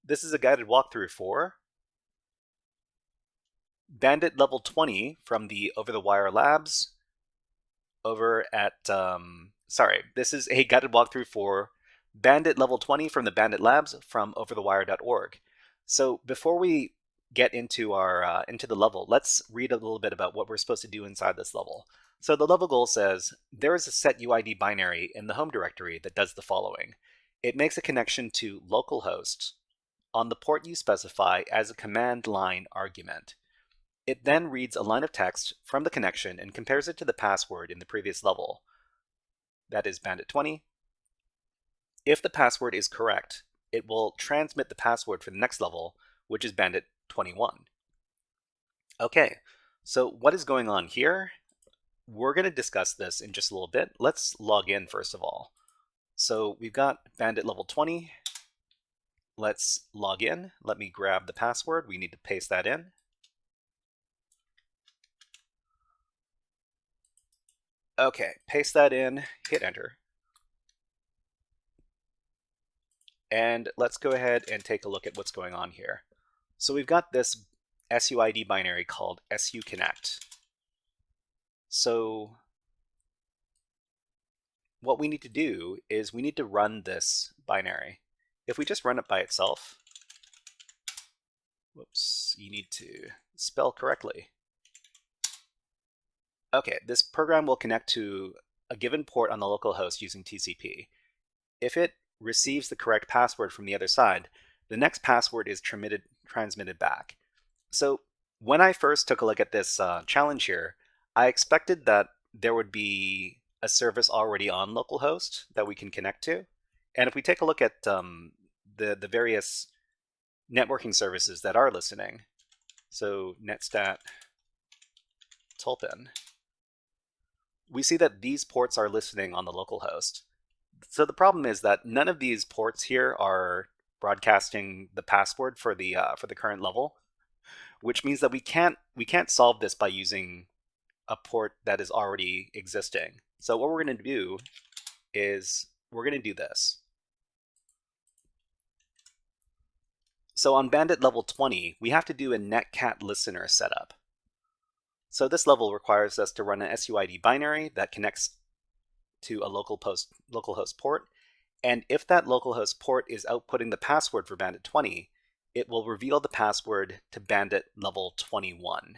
This is a guided walkthrough for Bandit level 20 from the Overthewire Labs over at, this is a guided walkthrough for Bandit level 20 from the Bandit Labs from overthewire.org. So before we get into our into the level, let's read a little bit about what we're supposed to do inside this level. So the level goal says, there is a set UID binary in the home directory that does the following. It makes a connection to localhost on the port you specify as a command line argument. It then reads a line of text from the connection and compares it to the password in the previous level. That is Bandit 20. If the password is correct, it will transmit the password for the next level, which is Bandit 21. Okay, so what is going on here? We're going to discuss this in just a little bit. Let's log in first of all. So we've got Bandit level 20. Let's log in. Let me grab the password. We need to paste that in. Okay, paste that in, hit enter. And let's go ahead and take a look at what's going on here. So we've got this SUID binary called suconnect. So what we need to do is we need to run this binary. If we just run it by itself, whoops, you need to spell correctly. Okay, this program will connect to a given port on the local host using TCP. If it receives the correct password from the other side, the next password is transmitted back. So when I first took a look at this challenge here, I expected that there would be a service already on localhost that we can connect to. And if we take a look at the various networking services that are listening, so Netstat, Tulpin, we see that these ports are listening on the localhost. So the problem is that none of these ports here are broadcasting the password for the current level, which means that we can't solve this by using a port that is already existing. So what we're going to do is we're going to do this. So on Bandit level 20, we have to do a Netcat listener setup. So this level requires us to run an SUID binary that connects to a localhost port. And if that localhost port is outputting the password for Bandit 20, it will reveal the password to Bandit level 21.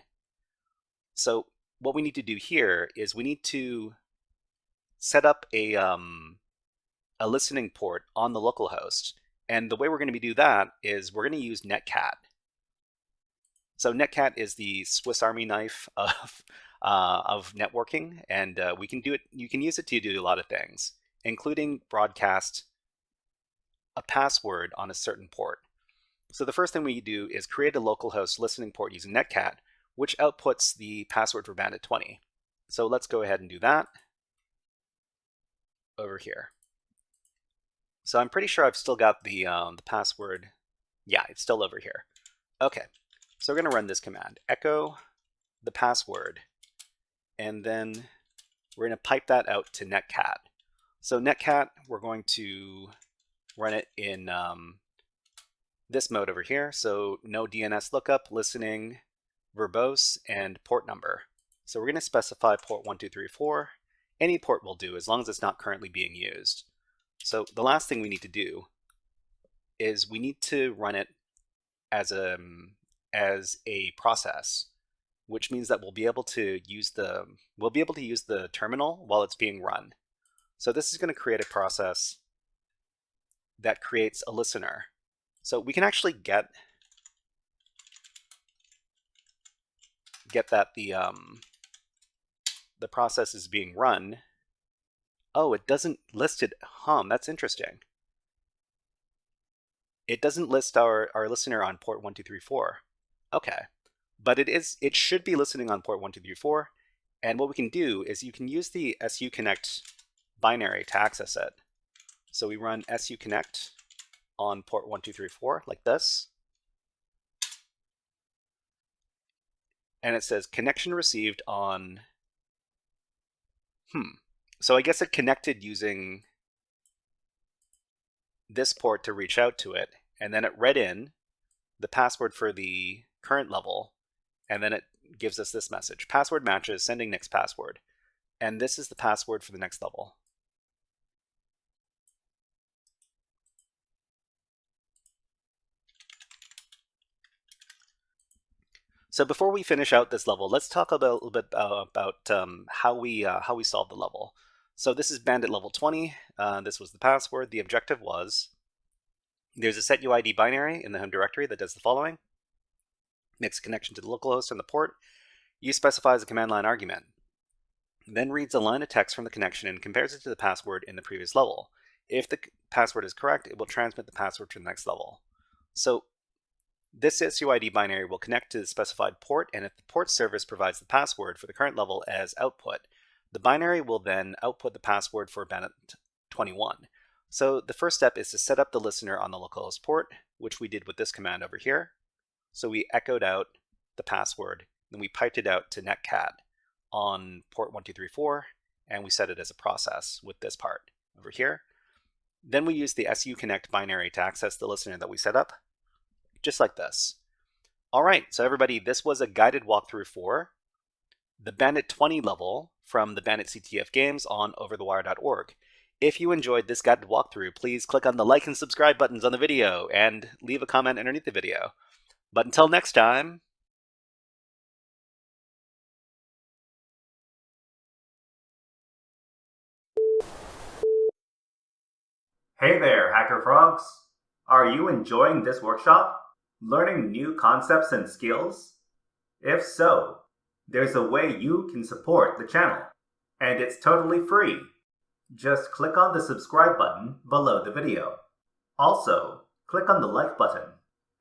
So what we need to do here is we need to set up a listening port on the localhost. And the way we're going to do that is we're going to use Netcat. So Netcat is the Swiss Army knife of networking, and we can do it. You can use it to do a lot of things, including broadcast a password on a certain port. So the first thing we do is create a localhost listening port using Netcat, which outputs the password for Bandit 20. So let's go ahead and do that over here. So I'm pretty sure I've still got the password. Yeah, it's still over here. Okay. So we're going to run this command, echo the password, and then we're going to pipe that out to Netcat. So Netcat, we're going to run it in this mode over here. So no DNS lookup, listening, verbose, and port number. So we're going to specify port 1234. Any port will do as long as it's not currently being used. So the last thing we need to do is we need to run it as a process, which means that we'll be able to use the terminal while it's being run. So this is going to create a process that creates a listener. So we can actually get that the process is being run. Oh, it doesn't list it. That's interesting. It doesn't list our listener on port 1234. Okay, but it should be listening on port 1234. And what we can do is you can use the suconnect binary to access it. So we run suconnect on port 1234 like this. and it says connection received on, So I guess it connected using this port to reach out to it, and then it read in the password for the current level, and then it gives us this message. Password matches, sending next password. And this is the password for the next level. So before we finish out this level, let's talk a little bit about how we solved the level. So this is Bandit level 20. This was the password. The objective was there's a set UID binary in the home directory that does the following. Makes a connection to the localhost and the port. You specifies a command line argument. Then reads a line of text from the connection and compares it to the password in the previous level. If the password is correct, it will transmit the password to the next level. So this SUID binary will connect to the specified port, and if the port service provides the password for the current level as output, the binary will then output the password for Bandit 21. So the first step is to set up the listener on the localhost port, which we did with this command over here. So we echoed out the password, then we piped it out to Netcat on port 1234, and we set it as a process with this part over here. Then we use the SU connect binary to access the listener that we set up, just like this. All right, so everybody, this was a guided walkthrough for the Bandit 20 level from the Bandit CTF games on overthewire.org. If you enjoyed this guided walkthrough, please click on the like and subscribe buttons on the video and leave a comment underneath the video. But until next time, Hey there, HackerFrogs! Are you enjoying this workshop? Learning new concepts and skills? If so, there's a way you can support the channel, and it's totally free. Just click on the subscribe button below the video. Also, click on the like button.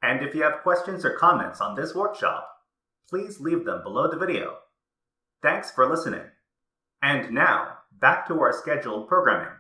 And if you have questions or comments on this workshop, please leave them below the video. Thanks for listening. And now, back to our scheduled programming.